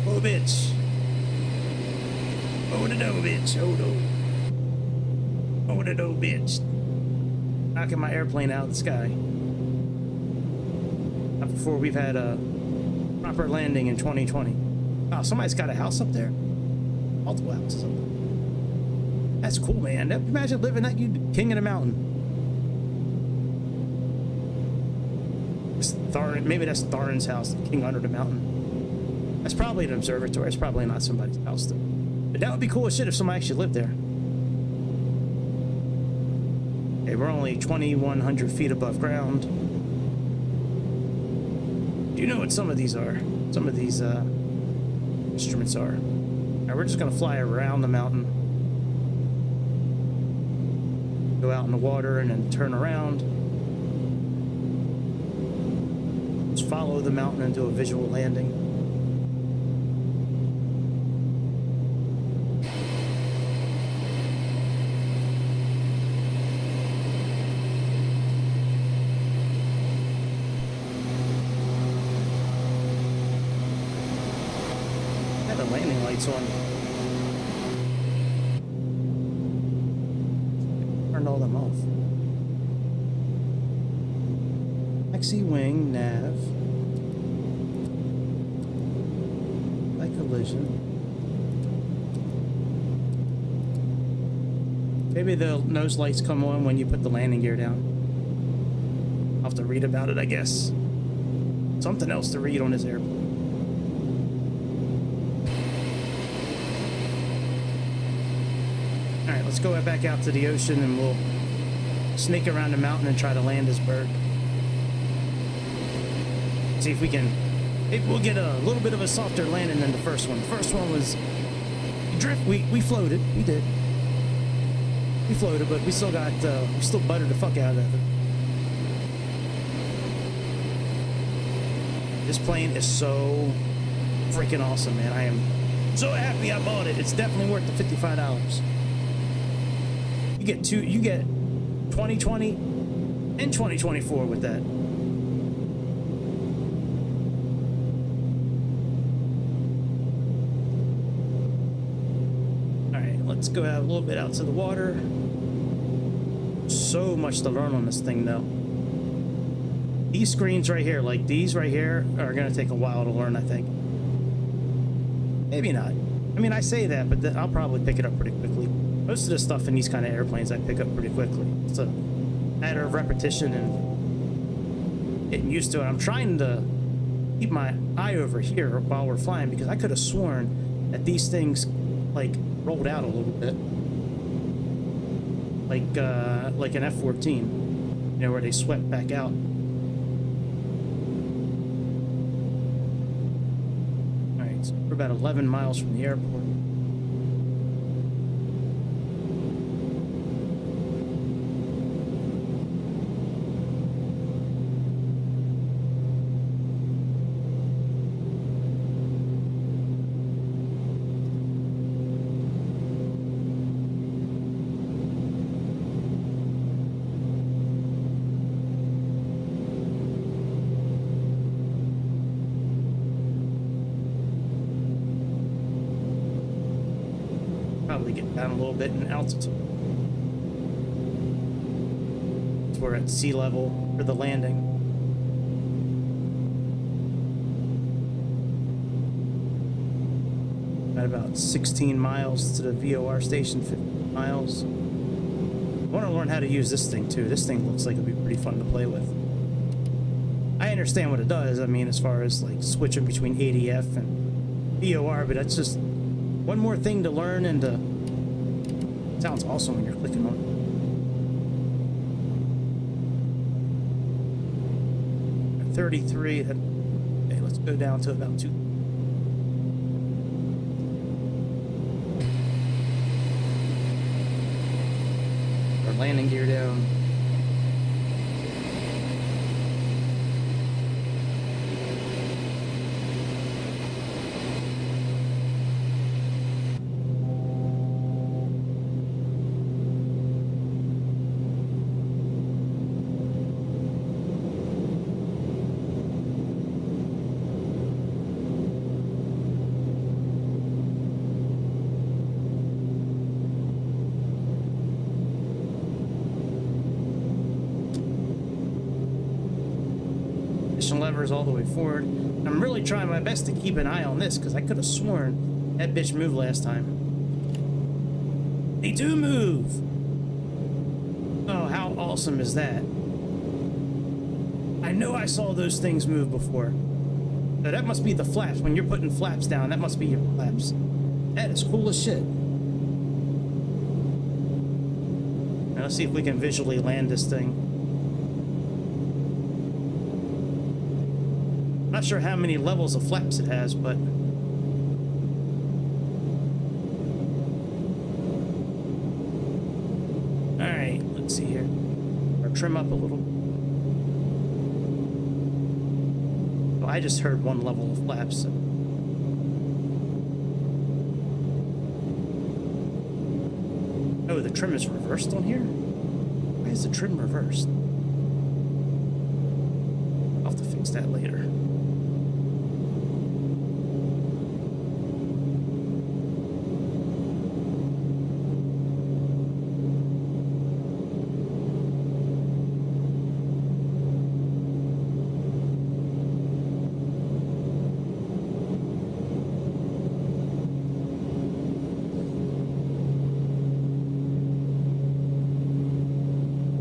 Oh, bitch. Oh, no, bitch. Oh, no. Oh, no, bitch. Knocking my airplane out of the sky. Not before we've had a proper landing in 2020. Oh, somebody's got a house up there? Multiple houses up there. That's cool, man. Imagine living that, you king of the mountain. Maybe that's Tharn's house, the king under the mountain. That's probably an observatory. It's probably not somebody's house, though. But that would be cool as shit if somebody actually lived there. Okay, we're only 2,100 feet above ground. Do you know what some of these are? Some of these instruments are. All right, we're just gonna fly around the mountain, go out in the water, and then turn around. Just follow the mountain and do a visual landing. Yeah, the landing lights on. Turn all them off. Taxi wing, nav. Light collision. Maybe the nose lights come on when you put the landing gear down. I'll have to read about it, I guess. Something else to read on this airplane. Alright, let's go back out to the ocean and we'll snake around the mountain and try to land this bird. See if we can. Maybe we'll get a little bit of a softer landing than the first one. The first one was drift. We floated. We did. We floated, but we still got. We still buttered the fuck out of it. This plane is so freaking awesome, man. I am so happy I bought it. It's definitely worth the $55. You get 2020 and 2024 with that. Let's go out a little bit out to the water. So much to learn on this thing, though. These screens right here, like these right here, are going to take a while to learn, I think. Maybe not. I mean, I say that, but I'll probably pick it up pretty quickly. Most of the stuff in these kind of airplanes I pick up pretty quickly. It's a matter of repetition and getting used to it. I'm trying to keep my eye over here while we're flying because I could have sworn that these things, like, rolled out a little bit, like an F-14, you know, where they swept back out. All right, so we're about 11 miles from the airport. Probably get down a little bit in altitude. So we're at sea level for the landing. At about 16 miles to the VOR station, 50 miles. I want to learn how to use this thing too. This thing looks like it'd be pretty fun to play with. I understand what it does. I mean, as far as like switching between ADF and VOR, but that's just one more thing to learn, and it sounds awesome when you're clicking on it. 33. Okay, let's go down to about 2. Our landing gear down. pressurization levers all the way forward. I'm really trying my best to keep an eye on this because I could have sworn that bitch moved last time. They do move! Oh, how awesome is that? I know I saw those things move before. So that must be the flaps. When you're putting flaps down, that must be your flaps. That is cool as shit. Now let's see if we can visually land this thing. Not sure how many levels of flaps it has, but alright, let's see here. Or trim up a little. Oh, I just heard one level of flaps. So. Oh, the trim is reversed on here? Why is the trim reversed? I'll have to fix that later.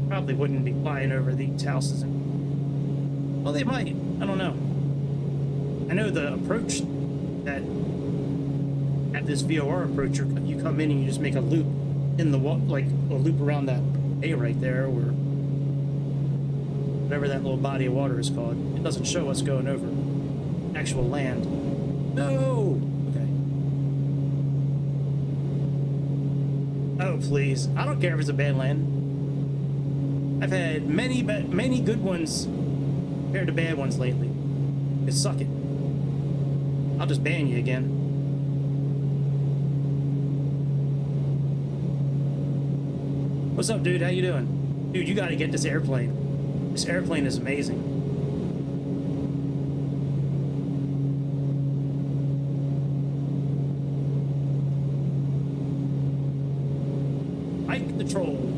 Probably wouldn't be flying over these houses. Well, they might. I don't know. I know the approach that at this VOR approach, you come in and you just make a loop in the wall, like a loop around that A right there, or whatever that little body of water is called. It doesn't show what's going over actual land. No. Okay. Oh please! I don't care if it's a bad land. I've had many good ones compared to bad ones lately. Just suck it. I'll just ban you again. What's up, dude? How you doing? Dude, you gotta get this airplane. This airplane is amazing. Flight control.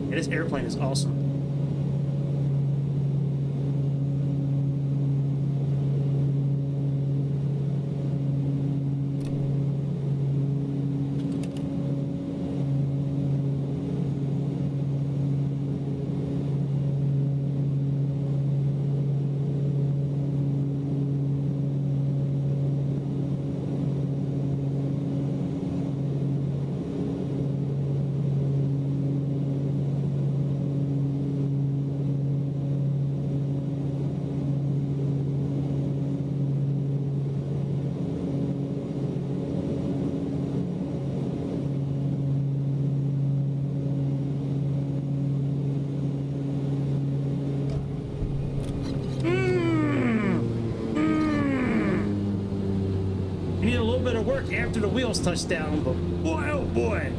Yeah, this airplane is awesome. After the wheels touch down, but boy, oh boy,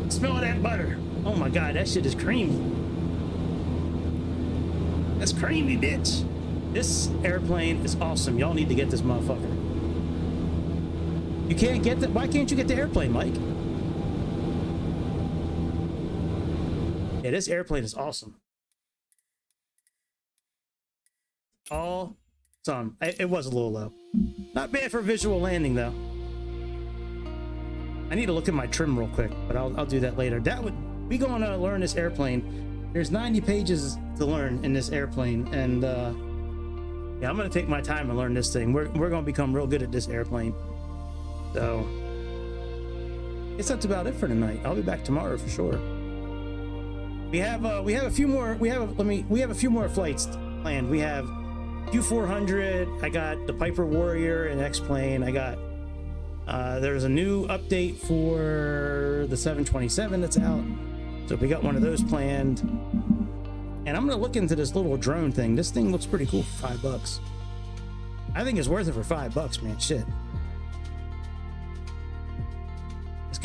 smell that butter. Oh my god, that shit is creamy. That's creamy, bitch. This airplane is awesome. Y'all need to get this motherfucker. You can't get that? Why can't you get the airplane, Mike? Yeah, this airplane is awesome. Awesome. It was a little low. Not bad for visual landing though. I need to look at my trim real quick, but I'll do that later. We gonna learn this airplane. There's 90 pages to learn in this airplane, and yeah, I'm gonna take my time and learn this thing. We're gonna become real good at this airplane. So, I guess that's about it for tonight. I'll be back tomorrow for sure. We have a few more. We have a few more flights planned. We have Q400. I got the Piper Warrior and X-plane. I got. There's a new update for the 727 that's out, so we got one of those planned. And I'm gonna look into this little drone thing. This thing looks pretty cool for $5. I think it's worth it for $5, man. Shit,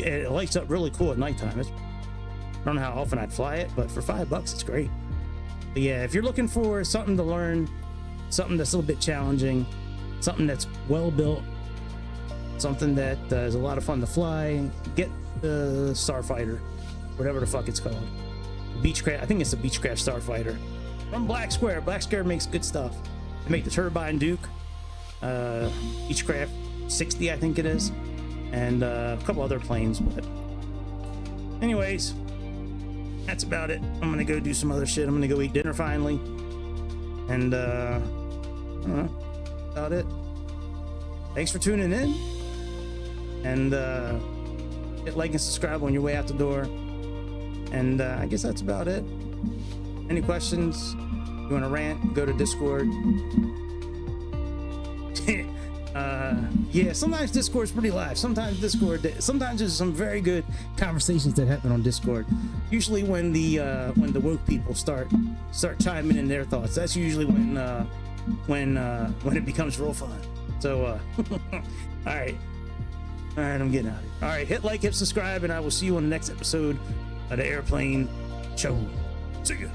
it lights up really cool at nighttime. I don't know how often I'd fly it, but for $5, it's great. But yeah, if you're looking for something to learn, something that's a little bit challenging, something that's well built, something that is a lot of fun to fly, get the Starfighter, whatever the fuck it's called. Beechcraft, I think it's the Beechcraft Starfighter. from Black Square. Black Square makes good stuff. They make the turbine Duke, Beechcraft 60, I think it is, and a couple other planes. But anyways, that's about it. I'm gonna go do some other shit. I'm gonna go eat dinner finally, and I don't know, about it. Thanks for tuning in, and hit like and subscribe on your way out the door. And I guess that's about it. Any questions? You want to rant? Go to Discord. Yeah, sometimes Discord's pretty live. Sometimes there's some very good conversations that happen on Discord. Usually when the woke people start chiming in their thoughts. That's usually when it becomes real fun. So all right, I'm getting out of here. All right, hit like, hit subscribe, and I will see you on the next episode of the Airplane Show. See ya.